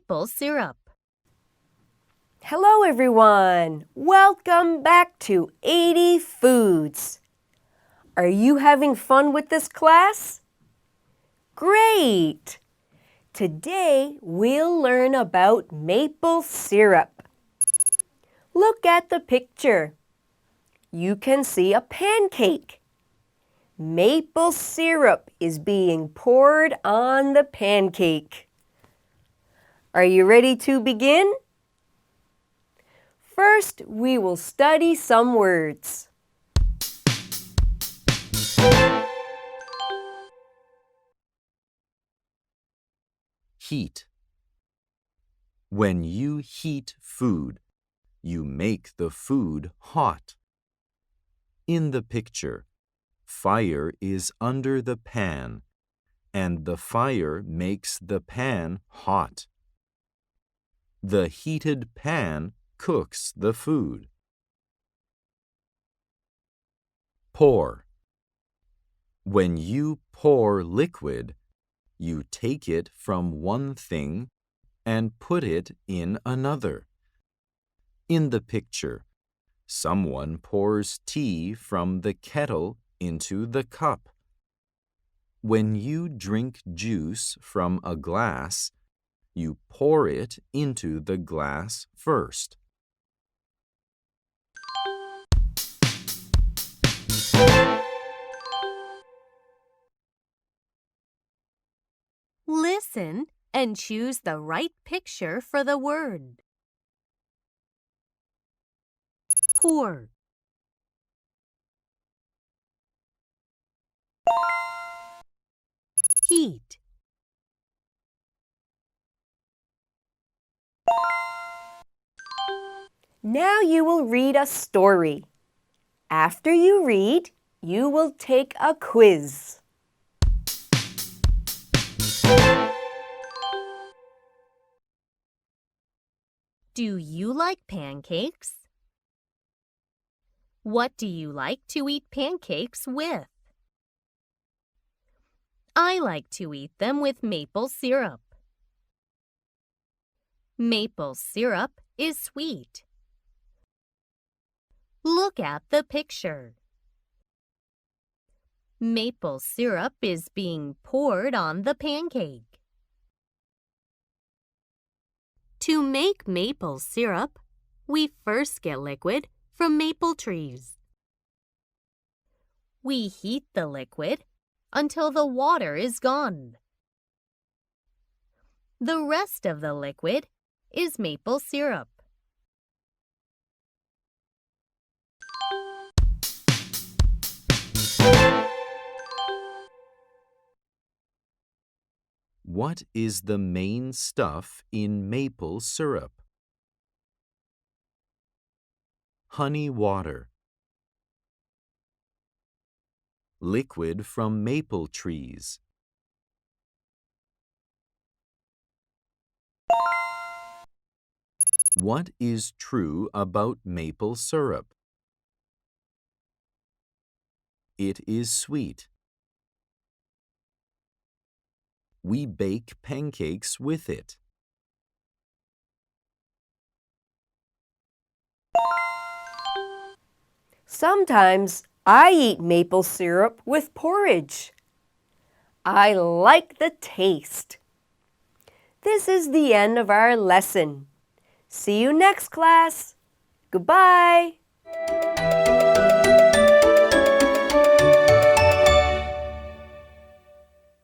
maple syrup. Hello everyone! Welcome back to 80 Foods. Are you having fun with this class? Great! Today we'll learn about maple syrup. Look at the picture. You can see a pancake. Maple syrup is being poured on the pancake. Are you ready to begin? First, we will study some words. Heat. When you heat food, you make the food hot. In the picture, fire is under the pan, and the fire makes the pan hot. The heated pan cooks the food. Pour. When you pour liquid, you take it from one thing and put it in another. In the picture, someone pours tea from the kettle into the cup. When you drink juice from a glass, you pour it into the glass first. Listen and choose the right picture for the word. Pour. Heat. Now you will read a story. After you read, you will take a quiz. Do you like pancakes? What do you like to eat pancakes with? I like to eat them with maple syrup. Maple syrup is sweet. Look at the picture. Maple syrup is being poured on the pancake. To make maple syrup, we first get liquid from maple trees. We heat the liquid until the water is gone. The rest of the liquid is maple syrup. What is the main stuff in maple syrup? Honey water. Liquid from maple trees. What is true about maple syrup? It is sweet. We bake pancakes with it. Sometimes I eat maple syrup with porridge. I like the taste. This is the end of our lesson. See you next class. Goodbye.